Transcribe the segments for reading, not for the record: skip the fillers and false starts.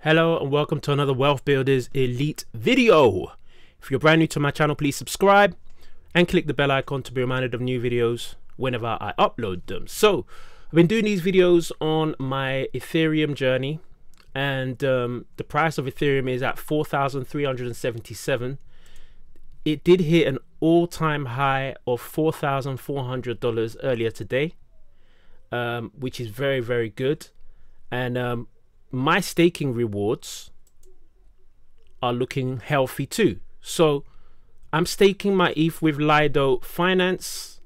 Hello and welcome to another Wealth Builders Elite video. If you're brand new to my channel, please subscribe and click the bell icon to be reminded of new videos whenever I upload them. So I've been doing these videos on my Ethereum journey, and the price of Ethereum is at 4,377. It did hit an all-time high of $4,400 earlier today, which is very, very good. And my staking rewards are looking healthy too. So I'm staking my ETH with Lido Finance,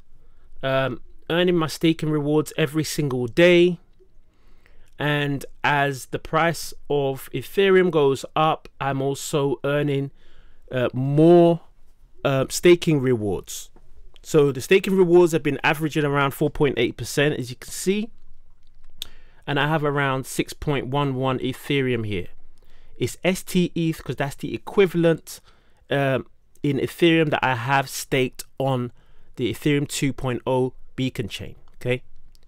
earning my staking rewards every single day. And as the price of Ethereum goes up, I'm also earning more staking rewards. So the staking rewards have been averaging around 4.8%, as you can see. And I have around 6.11 Ethereum here. It's STETH because that's the equivalent in Ethereum that I have staked on the Ethereum 2.0 beacon chain. Okay,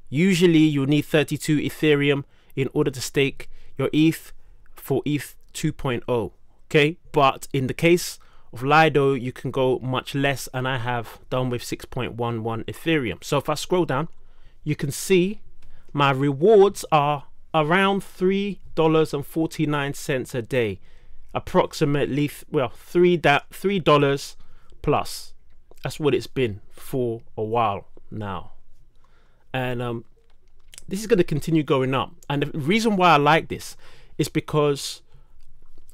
usually you'll need 32 Ethereum in order to stake your ETH for ETH 2.0. Okay, but in the case of Lido, you can go much less, and I have done with 6.11 Ethereum. So if I scroll down, you can see my rewards are around $3.49 a day, approximately, well, $3 plus. That's what it's been for a while now, and this is going to continue going up. And the reason why I like this is because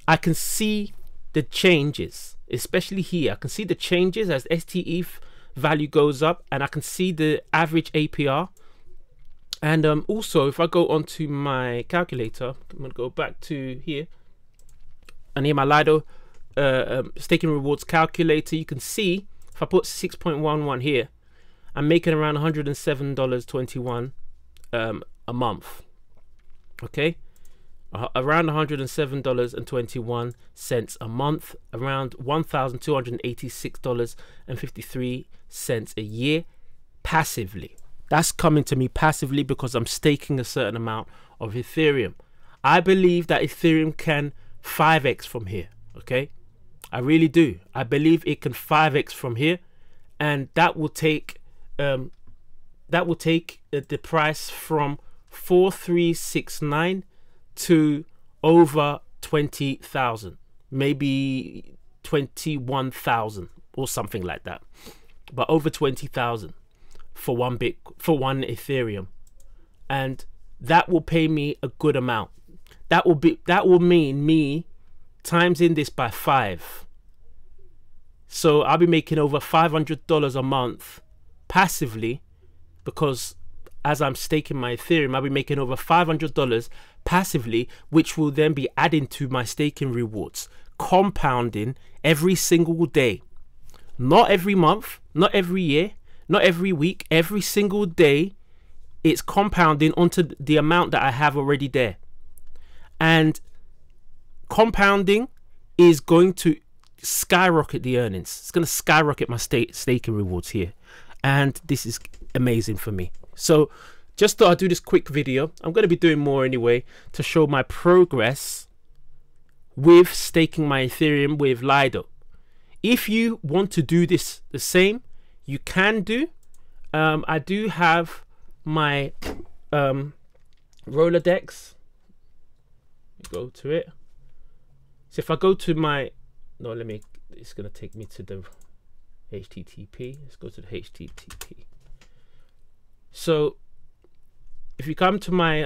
I can see the changes, especially here. I can see the changes as STETH value goes up, and I can see the average APR. And also, if I go onto my calculator, I'm going to go back to here, and here my Lido staking rewards calculator, you can see if I put 6.11 here, I'm making around $107.21 a month. Okay, around $107.21 a month, around $1,286.53 a year passively. That's coming to me passively because I'm staking a certain amount of Ethereum. I believe that Ethereum can 5x from here. Okay, I really do. I believe it can 5x from here, and that will take the price from 4,369 to over 20,000, maybe 21,000 or something like that, but over 20,000 for one Ethereum, and that will pay me a good amount. That will mean me times in this by 5, so I'll be making over $500 a month passively, because as I'm staking my Ethereum, I'll be making over $500 passively, which will then be adding to my staking rewards, compounding every single day, not every month, not every year, not every week, every single day. It's compounding onto the amount that I have already there. And compounding is going to skyrocket the earnings. It's going to skyrocket my staking rewards here. And this is amazing for me. So just thought I'd do this quick video. I'm going to be doing more anyway to show my progress with staking my Ethereum with Lido. If you want to do this the same, you can do. I do have my Rolodex. Go to it. So if I go to my, no, it's gonna take me to the HTTP. Let's go to the HTTP. So if you come to my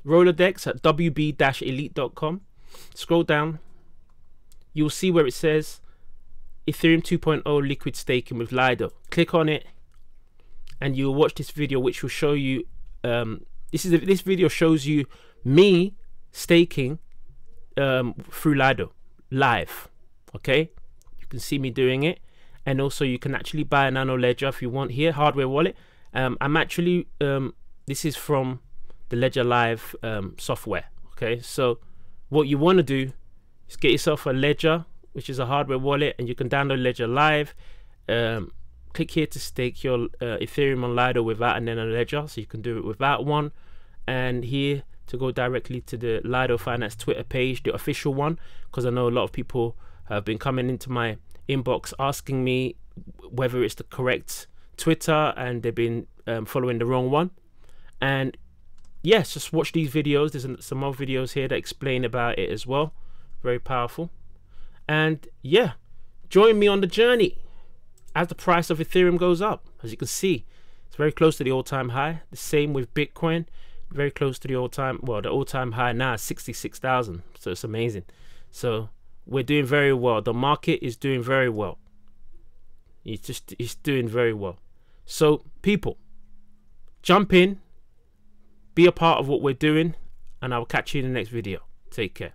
Rolodex at wb-elite.com, scroll down, you'll see where it says Ethereum 2.0 liquid staking with Lido. Click on it and you'll watch this video, which will show you this video shows you me staking through Lido live. Okay, you can see me doing it, and also you can actually buy a nano ledger if you want here, hardware wallet. I'm actually this is from the Ledger Live software. Okay, so what you want to do is get yourself a ledger, which is a hardware wallet, and you can download Ledger Live. Click here to stake your Ethereum on Lido without a nano ledger, so you can do it without one, and here to go directly to the Lido Finance Twitter page, the official one, because I know a lot of people have been coming into my inbox asking me whether it's the correct Twitter, and they've been following the wrong one. And yes, just watch these videos. There's some more videos here that explain about it as well. Very powerful. And yeah, join me on the journey as the price of Ethereum goes up. As you can see, it's very close to the all-time high. The same with Bitcoin, very close to the all-time, well, the all-time high now is 66,000. So it's amazing. So we're doing very well. The market is doing very well. It's doing very well. So people, jump in, be a part of what we're doing, and I'll catch you in the next video. Take care.